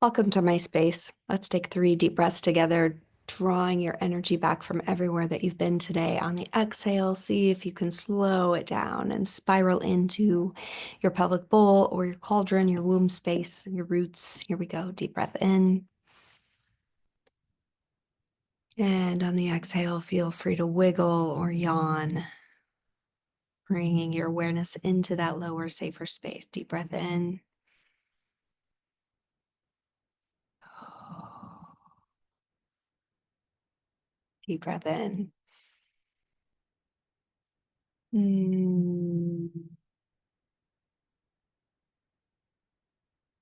Welcome to my space. Let's take 3 deep breaths together, drawing your energy back from everywhere that you've been today. On the exhale, see if you can slow it down and spiral into your pelvic bowl or your cauldron, your womb space, your roots. Here we go. Deep breath in. And on the exhale, feel free to wiggle or yawn, bringing your awareness into that lower, safer space. Deep breath in. Deep breath in. Mm,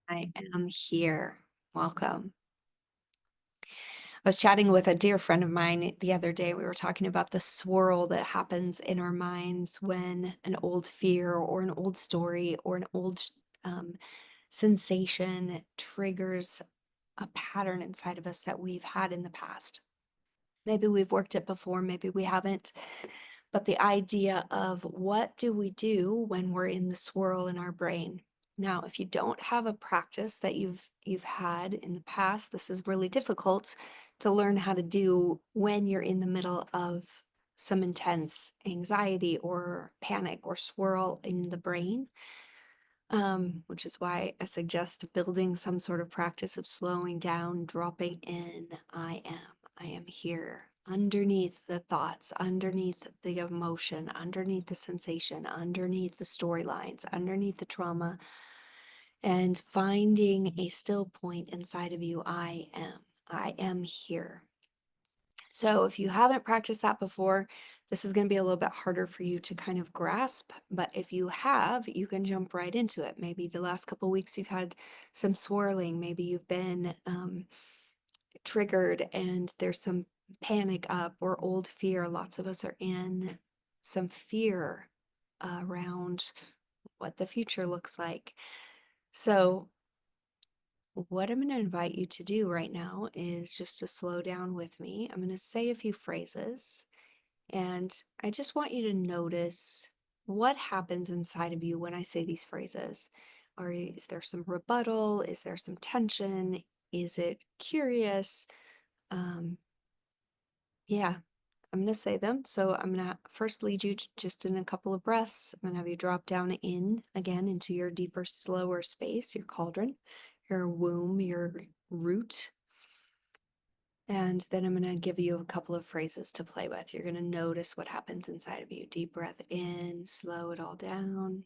I am here. Welcome. I was chatting with a dear friend of mine the other day. We were talking about the swirl that happens in our minds when an old fear or an old story or an old um, sensation triggers a pattern inside of us that we've had in the past. Maybe we've worked it before, maybe we haven't. But the idea of what do we do when we're in the swirl in our brain? Now, if you don't have a practice that you've had in the past, this is really difficult to learn how to do when you're in the middle of some intense anxiety or panic or swirl in the brain. Which is why I suggest building some sort of practice of slowing down, dropping in. I am here underneath the thoughts, underneath the emotion, underneath the sensation, underneath the storylines, underneath the trauma, and finding a still point inside of you. I am here. So if you haven't practiced that before, this is going to be a little bit harder for you to kind of grasp, but if you have, you can jump right into it. Maybe the last couple of weeks you've had some swirling, maybe you've been triggered and there's some panic up or old fear. Lots of us are in some fear around what the future looks like. So what I'm going to invite you to do right now is just to slow down with me. I'm going to say a few phrases, and I just want you to notice what happens inside of you when I say these phrases. Or is there some rebuttal? Is there some tension? Is it curious? Um, yeah, I'm going to say them. So I'm going to first lead you to just in a couple of breaths. I'm going to have you drop down in again into your deeper, slower space, your cauldron, your womb, your root. And then I'm going to give you a couple of phrases to play with. You're going to notice what happens inside of you. Deep breath in, slow it all down.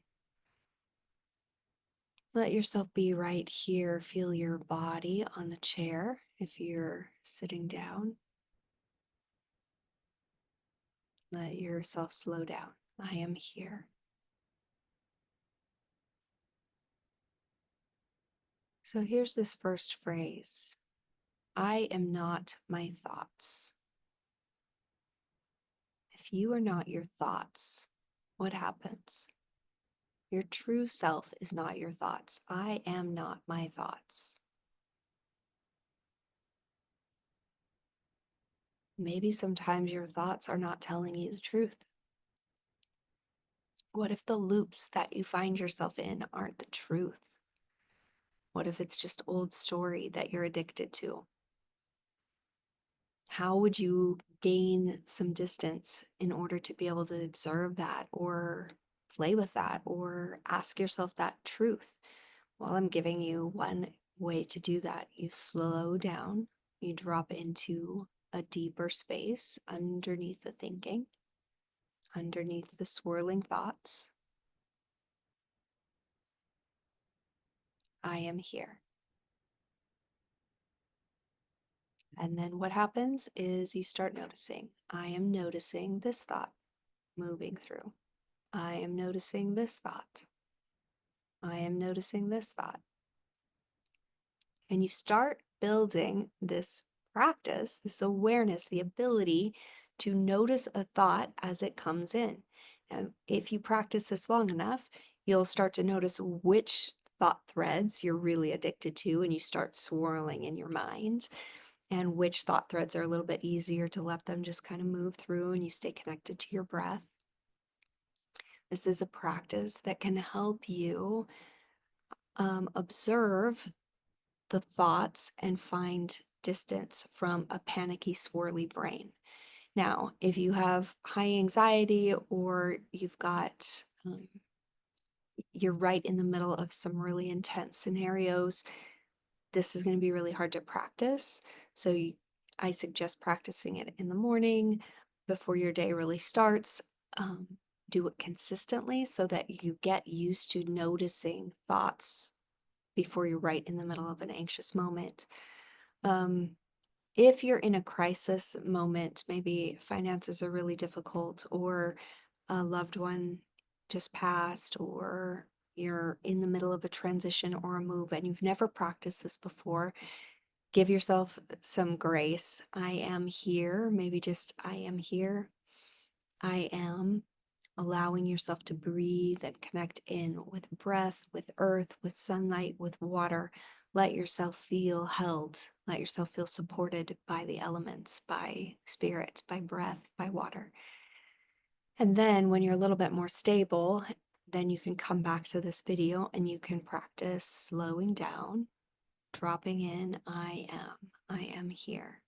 Let yourself be right here. Feel your body on the chair if you're sitting down. Let yourself slow down. I am here. So here's this first phrase. I am not my thoughts. If you are not your thoughts, what happens? Your true self is not your thoughts. I am not my thoughts. Maybe sometimes your thoughts are not telling you the truth. What if the loops that you find yourself in aren't the truth? What if it's just old story that you're addicted to? How would you gain some distance in order to be able to observe that or play with that or ask yourself that truth? Well, I'm giving you one way to do that. You slow down, you drop into a deeper space underneath the thinking, underneath the swirling thoughts. I am here. And then what happens is you start noticing. I am noticing this thought moving through. I am noticing this thought. I am noticing this thought. And you start building this practice, this awareness, the ability to notice a thought as it comes in. And if you practice this long enough, you'll start to notice which thought threads you're really addicted to, and you start swirling in your mind, and which thought threads are a little bit easier to let them just kind of move through and you stay connected to your breath. This is a practice that can help you observe the thoughts and find distance from a panicky, swirly brain. Now, if you have high anxiety or you're right in the middle of some really intense scenarios, this is going to be really hard to practice. I suggest practicing it in the morning before your day really starts. Um, do it consistently so that you get used to noticing thoughts before you're right in the middle of an anxious moment. Um, if you're in a crisis moment, maybe finances are really difficult, or a loved one just passed, or you're in the middle of a transition or a move and you've never practiced this before, give yourself some grace. I am here, maybe just I am here. I am allowing yourself to breathe and connect in with breath, with earth, with sunlight, with water. Let yourself feel held. Let yourself feel supported by the elements, by spirit, by breath, by water. And then when you're a little bit more stable, then you can come back to this video and you can practice slowing down, dropping in, I am here.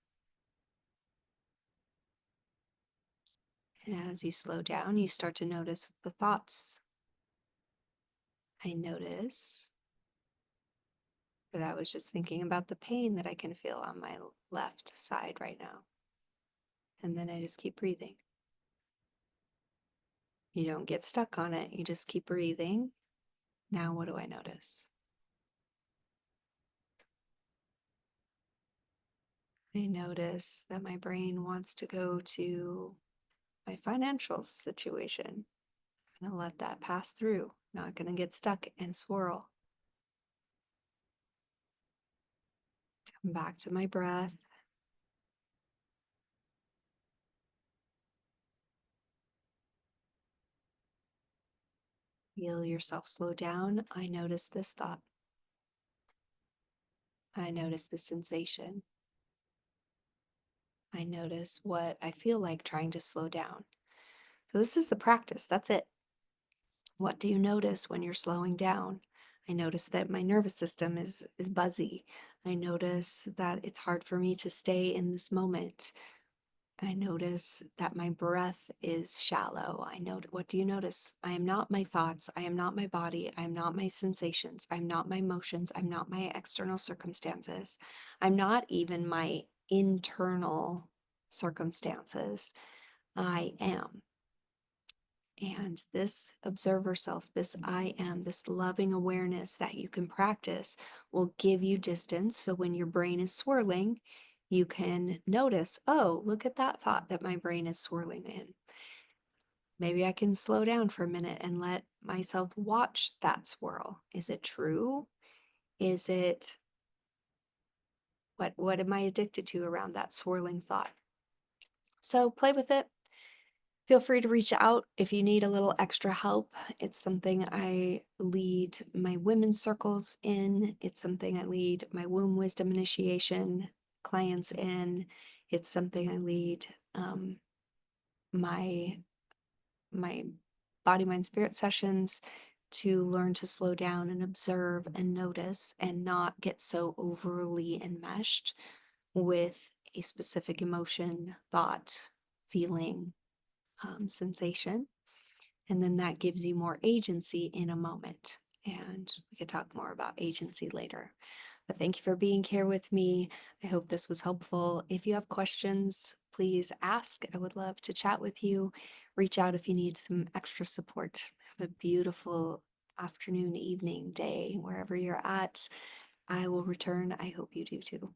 And as you slow down, you start to notice the thoughts. I notice that I was just thinking about the pain that I can feel on my left side right now. And then I just keep breathing. You don't get stuck on it, you just keep breathing. Now, what do I notice? I notice that my brain wants to go to my financial situation. I'm gonna let that pass through, not gonna get stuck and swirl. Come back to my breath. Feel yourself slow down. I notice this thought. I notice this sensation. I notice what I feel like trying to slow down. So this is the practice. That's it. What do you notice when you're slowing down? I notice that my nervous system is buzzy. I notice that it's hard for me to stay in this moment. I notice that my breath is shallow. What do you notice? I am not my thoughts. I am not my body. I am not my sensations. I'm not my emotions. I'm not my external circumstances. I'm not even my internal circumstances. I am. And this observer self, this I am, this loving awareness that you can practice will give you distance. So when your brain is swirling, you can notice, oh, look at that thought that my brain is swirling in. Maybe I can slow down for a minute and let myself watch that swirl. Is it true? Is it what am I addicted to around that swirling thought? So play with it. Feel free to reach out if you need a little extra help. It's something I lead my women's circles in. It's something I lead my womb wisdom initiation clients in. It's something I lead my my body, mind, spirit sessions to learn to slow down and observe and notice and not get so overly enmeshed with a specific emotion, thought, feeling, sensation. And then that gives you more agency in a moment. And we could talk more about agency later. But thank you for being here with me. I hope this was helpful. If you have questions, please ask. I would love to chat with you. Reach out if you need some extra support. Have a beautiful afternoon, evening, day, wherever you're at. I will return. I hope you do too.